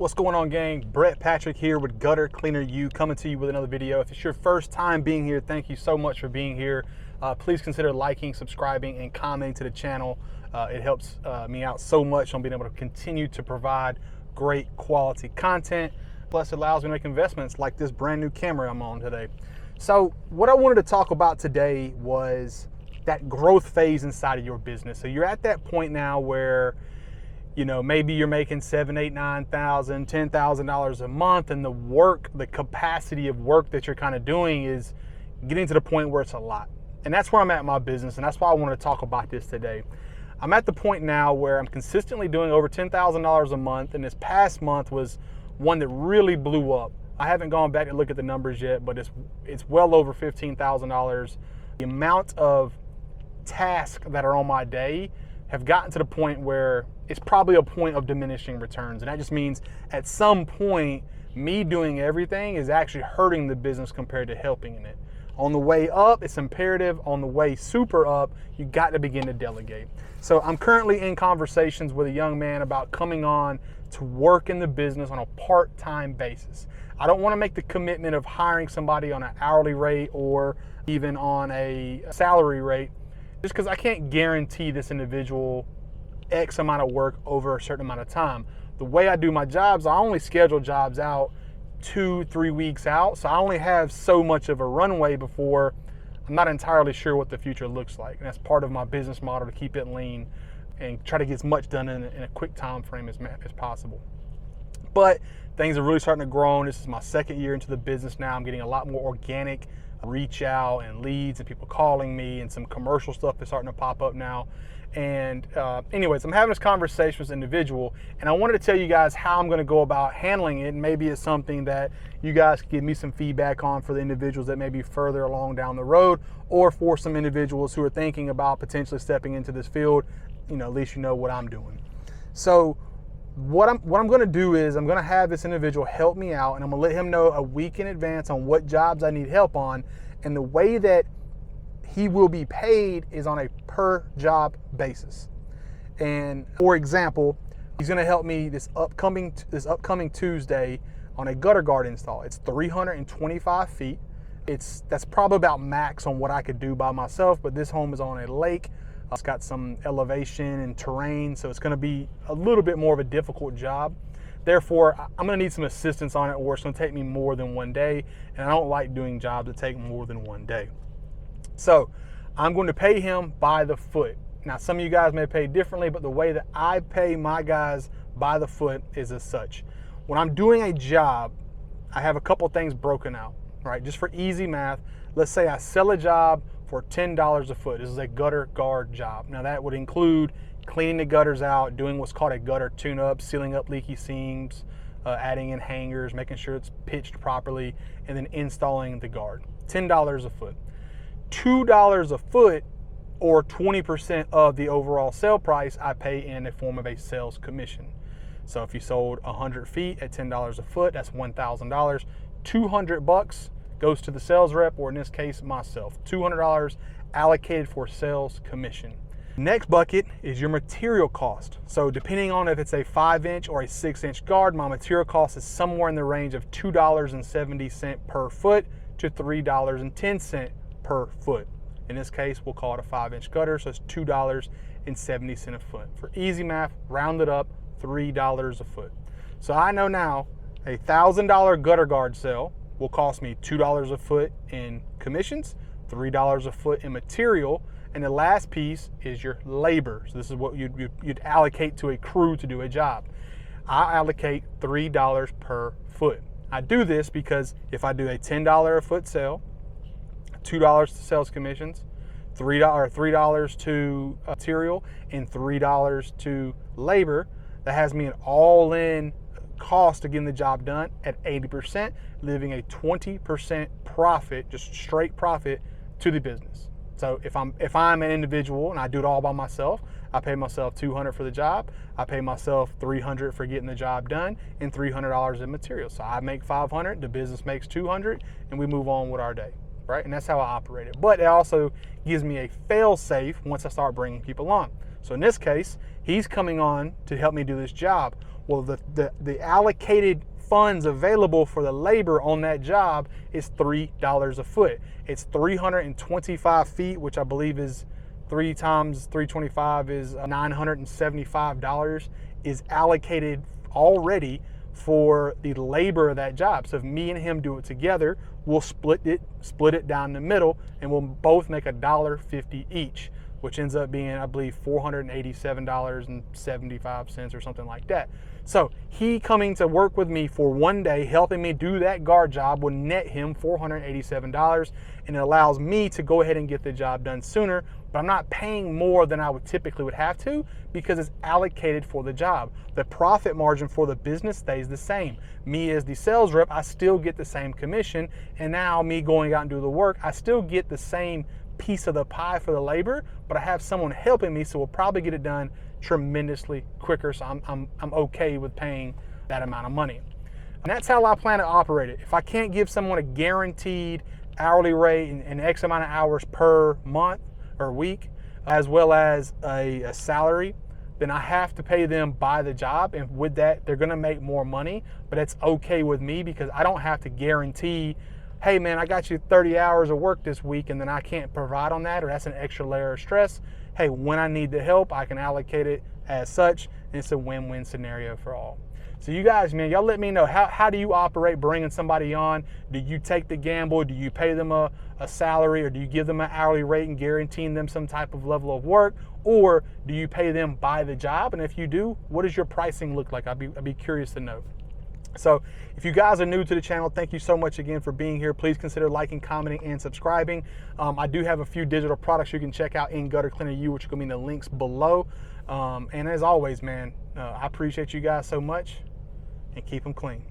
What's going on, gang? Brett Patrick here with Gutter Cleaner U, coming to you with another video. If it's your first time being here, thank you so much for being here. Please consider liking, subscribing, and commenting to the channel. It helps me out so much on being able to continue to provide great quality content. Plus, it allows me to make investments like this brand new camera I'm on today. So what I wanted to talk about today was that growth phase inside of your business. So you're at that point now where, you know, maybe you're making $7,000, $8,000, $9,000, $10,000 a month, and the capacity of work that you're kind of doing is getting to the point where it's a lot. And that's where I'm at in my business, and that's why I wanted to talk about this today. I'm at the point now where I'm consistently doing over $10,000 a month, and this past month was one that really blew up. I haven't gone back to look at the numbers yet, but it's well over $15,000. The amount of tasks that are on my day have gotten to the point where it's probably a point of diminishing returns. And that just means at some point, me doing everything is actually hurting the business compared to helping in it. On the way up, it's imperative. On the way super up, you got to begin to delegate. So I'm currently in conversations with a young man about coming on to work in the business on a part-time basis. I don't want to make the commitment of hiring somebody on an hourly rate or even on a salary rate, just because I can't guarantee this individual X amount of work over a certain amount of time. The way I do my jobs, I only schedule jobs out 2-3 weeks out. So I only have so much of a runway before I'm not entirely sure what the future looks like. And that's part of my business model, to keep it lean and try to get as much done in a quick time frame as possible. But things are really starting to grow. This is my second year into the business now. I'm getting a lot more organic reach out and leads and people calling me, and some commercial stuff is starting to pop up now. And anyways, I'm having this conversation with this individual, and I wanted to tell you guys how I'm going to go about handling it. And maybe it's something that you guys can give me some feedback on for the individuals that may be further along down the road, or for some individuals who are thinking about potentially stepping into this field. You know, at least you know what I'm doing. So what I'm going to do is I'm going to have this individual help me out, and I'm going to let him know a week in advance on what jobs I need help on. And the way that he will be paid is on a per job basis. And for example, he's going to help me this upcoming Tuesday on a gutter guard install. It's 325 feet. That's probably about max on what I could do by myself, but this home is on a lake. It's got some elevation and terrain, so it's going to be a little bit more of a difficult job. Therefore, I'm going to need some assistance on it, or it's going to take me more than one day, and I don't like doing jobs that take more than one day. So I'm going to pay him by the foot. Now, some of you guys may pay differently, but the way that I pay my guys by the foot is as such. When I'm doing a job, I have a couple things broken out, right? Just for easy math, let's say I sell a job for $10 a foot. This is a gutter guard job. Now, that would include cleaning the gutters out, doing what's called a gutter tune-up, sealing up leaky seams, adding in hangers, making sure it's pitched properly, and then installing the guard. $10 a foot. $2 a foot, or 20% of the overall sale price, I pay in the form of a sales commission. So if you sold 100 feet at $10 a foot, that's $1,000. $200 goes to the sales rep, or in this case, myself. $200 allocated for sales commission. Next bucket is your material cost. So depending on if it's a 5-inch or a 6-inch guard, my material cost is somewhere in the range of $2.70 per foot to $3.10 per foot. In this case, we'll call it a 5-inch gutter, so it's $2.70 a foot. For easy math, round it up, $3 a foot. So I know now a $1,000 gutter guard sale will cost me $2 a foot in commissions, $3 a foot in material, and the last piece is your labor. So this is what you'd allocate to a crew to do a job. I allocate $3 per foot. I do this because if I do a $10 a foot sale, $2 to sales commissions, $3 to material, and $3 to labor, that has me an all-in cost of getting the job done at 80%, leaving a 20% profit, just straight profit, to the business. So if I'm an individual and I do it all by myself, I pay myself $200 for the job, I pay myself $300 for getting the job done, and $300 in materials. So I make $500, the business makes $200, and we move on with our day, right? And that's how I operate it. But it also gives me a fail safe once I start bringing people on. So in this case, he's coming on to help me do this job. Well, the allocated funds available for the labor on that job is $3 a foot. It's 325 feet, which I believe is 3 times 325 is $975 is allocated already for the labor of that job. So if me and him do it together, we'll split it down the middle, and we'll both make $1.50 each, which ends up being, I believe, $487.75 or something like that. So he coming to work with me for one day, helping me do that guard job, will net him $487, and it allows me to go ahead and get the job done sooner, but I'm not paying more than I would typically would have to because it's allocated for the job. The profit margin for the business stays the same. Me as the sales rep, I still get the same commission, and now me going out and do the work, I still get the same piece of the pie for the labor, but I have someone helping me, so we'll probably get it done tremendously quicker. So I'm okay with paying that amount of money. And that's how I plan to operate it. If I can't give someone a guaranteed hourly rate and X amount of hours per month or week, as well as a salary, then I have to pay them by the job. And with that, they're gonna make more money, but it's okay with me because I don't have to guarantee, hey man, I got you 30 hours of work this week and then I can't provide on that, or that's an extra layer of stress. Hey, when I need the help, I can allocate it as such, and it's a win-win scenario for all. So you guys, man, y'all let me know, how do you operate bringing somebody on? Do you take the gamble? Do you pay them a salary, or do you give them an hourly rate and guaranteeing them some type of level of work? Or do you pay them by the job? And if you do, what does your pricing look like? I'd be curious to know. So if you guys are new to the channel, thank you so much again for being here. Please consider liking, commenting, and subscribing. I do have a few digital products you can check out in Gutter Cleaner U, which will be in the links below. And as always, man, I appreciate you guys so much, and keep them clean.